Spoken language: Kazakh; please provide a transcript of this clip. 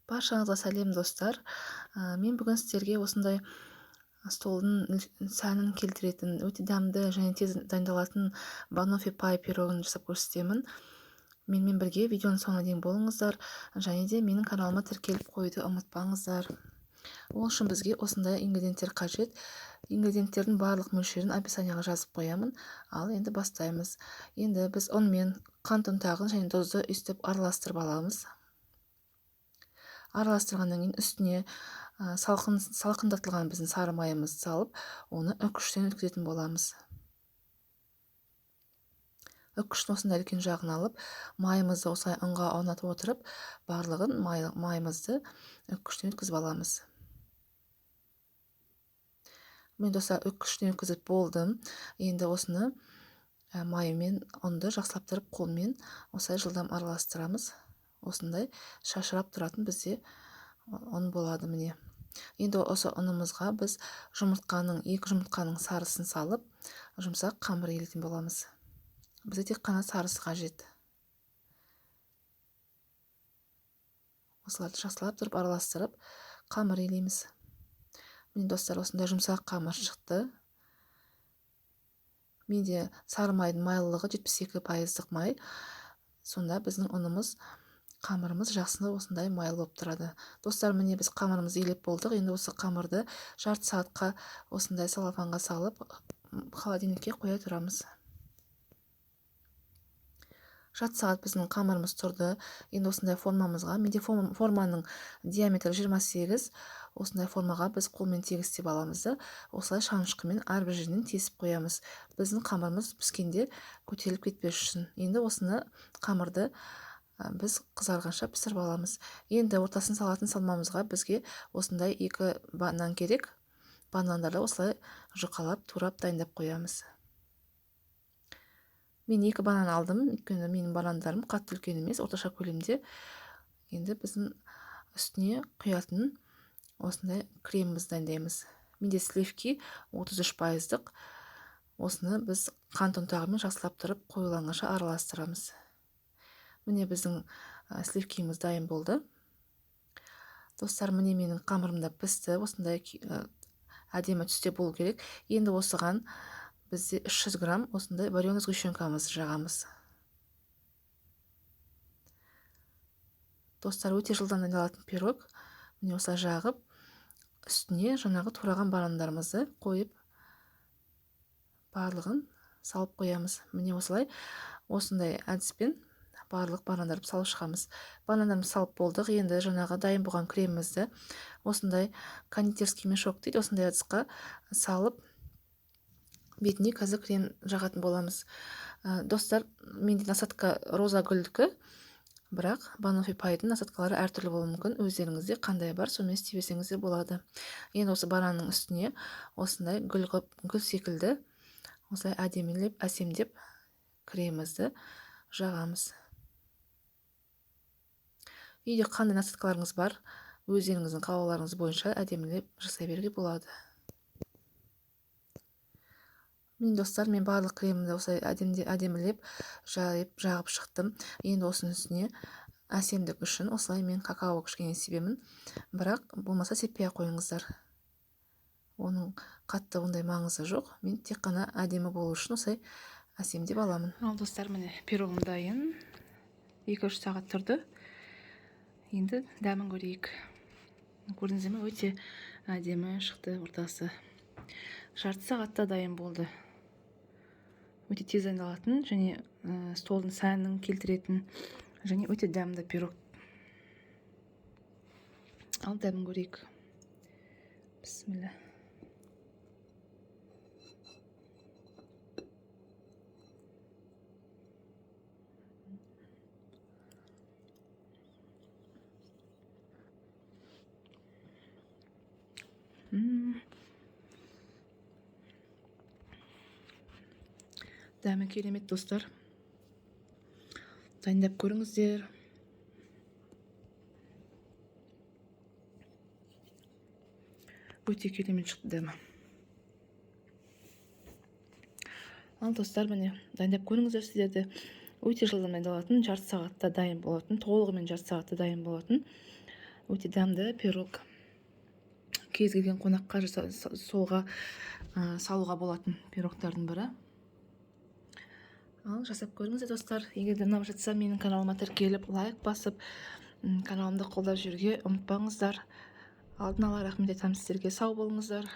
Баршаңызға сәлем достар. Мен бүгін сіздерге осындай столдың сәнін келтіретін, өте дәмді және тез дайындалатын банофи пай пирогын жасап көрсетемін. Менімен бірге видеоның соңына дейін болыңыздар, және де менің каналыма тіркеліп қоюды ұмытпаңыздар. Ол үшін бізге осындай ингредиенттер қажет. Ингредиенттердің барлық мөлшерін описанияға жазып қоямын. Ал енді бастаймыз. Енді біз ұн мен қант ұнтағын және тұзды үстіп араластырып аламыз. Араластырғаннан кейін үстіне салқындатылған біздің сары майымызды салып, оны үккіштен өткізетін боламыз. Үккіштің осындай үлкен жағын алып, майымызды осылай ұнға аунатып отырып, барлығын майымызды үккіштен өткізіп аламыз. Мен достар үккіштен өткізіп болдым. Енді осыны майымен ұнды жақсылап қолмен осылай жылдам араластырамыз. Осындай шашырап тұратын бізде ұн болады міне. Енді осы ұнымызға біз екі жұмыртқаның сарысын салып, жұмсақ қамыр елетін боламыз. Бізде тек қана сарысы қажет. Осыларды жақсылап тұрып араластырып, қамыр елейміз. Міне достар, осындай жұмсақ қамыр шықты. Менде сары майдың майлылығы 72% май. Сонда біздің ұнымыз, қамырымыз жақсында осындай майлы болып тұрады. Достар, міне біз қамырымызды елеп болдық. Енді осы қамырды жарты сағатқа осындай салафанға салып, холодильникке қоя тұрамыз. Жарты сағат біздің қамырымыз тұрды. Енді осындай формамызға, менде форманың диаметрі 28, осындай формаға біз қолмен тегістеп аламыз да, осылай шанышқымен әрбір жерінен тесіп қоямыз. Біздің қамырымыз піскенде көтеріліп кетпес үшін. Енді осыны қамырды біз қызарғанша пісіріп аламыз. Енді ортасын салатын салмамызға бізге осындай 2 банан керек. Банандарды осылай жұқалап, турап дайындап қоямыз. Мен 2 банан алдым, өйткені менің банандарым қатты үлкен емес, орташа көлемде. Енді біздің үстіне құятын осындай кремімізді дайындаймыз. Менде сливки 33%. Осыны біз қант ұнтағымен жақсылап тұрып, қоюланғанша араластырамыз. Міне біздің сливкиміз дайын болды. Достар, міне менің қамырымда пісті. Осындай әдемі түсте болу керек. Енді осыған бізде 300 грамм осындай вареный сгущенкамызды жағамыз. Достар, өте жылдам дайындалатын пирог. Міне осылай жағып, үстіне жаңағы тураған банандарымызды қойып, барлығын салып қоямыз. Міне осындай әдіспен барлық банандарды салып шығамыз. Банандарымызды салып болдық. Енді жаңағы дайын болған кремімізді осындай кондитерский мешок дейді, осындай ыдысқа салып, бетіне қазір крем жағатын боламыз. Достар, менде насадка роза гүлдікі, бірақ банофи пайдың насадкалары әртүрлі болуы мүмкін. Өздеріңізде қандай бар, сонымен істесеңіз де болады. Енді осы бананның үстіне осындай гүл секілді осылай әдемілеп, әсемдеп кремімізді жағамыз. Үйде қандай насадкаларыңыз бар, өздеріңіздің қалауларыңыз бойынша әдемілеп жасай беруге болады. Мен достар, мен барлық кремімді осылай әдемілеп жағып шықтым. Енді осының үстіне әсемдік үшін осылай мен какао кішкене себемін. Бірақ болмаса сеппей қойыңыздар. Оның қатты ондай маңызы жоқ. Мен тек қана әдемі болу үшін осылай әсемдеп аламын. Ал достар, міне пирогым дайын. 2-3 сағат тұрды. Енді дәмін көрейік. Көрдіңіздер ме, өте әдемі шықты ортасы. Жарты сағатта дайын болды. Өте тез дайындалатын және столдың сәнін келтіретін және өте дәмді пирог. Ал дәмін көрейік. Бісміллә. Дәмі керемет достар. Дайындап көріңіздер. Өте керемет шықты дәмі. Ал достар, міне дайындап көріңіздер сіздерді. Өте жылдам дайындалатын, жарты сағатта дайын болатын, толығымен жарты сағатта дайын болатын өте дәмді пирог. Кез келген қонаққа солға салуға болатын пирогтардың бірі. Ал жасап көріңіздер достар. Егер де ұнап жатса, менің каналыма тіркеліп лайк басып, каналымды қолдап жүрге ұмытпаңыздар. Алдын ала рахмет айтамын сіздерге. Сау болыңыздар.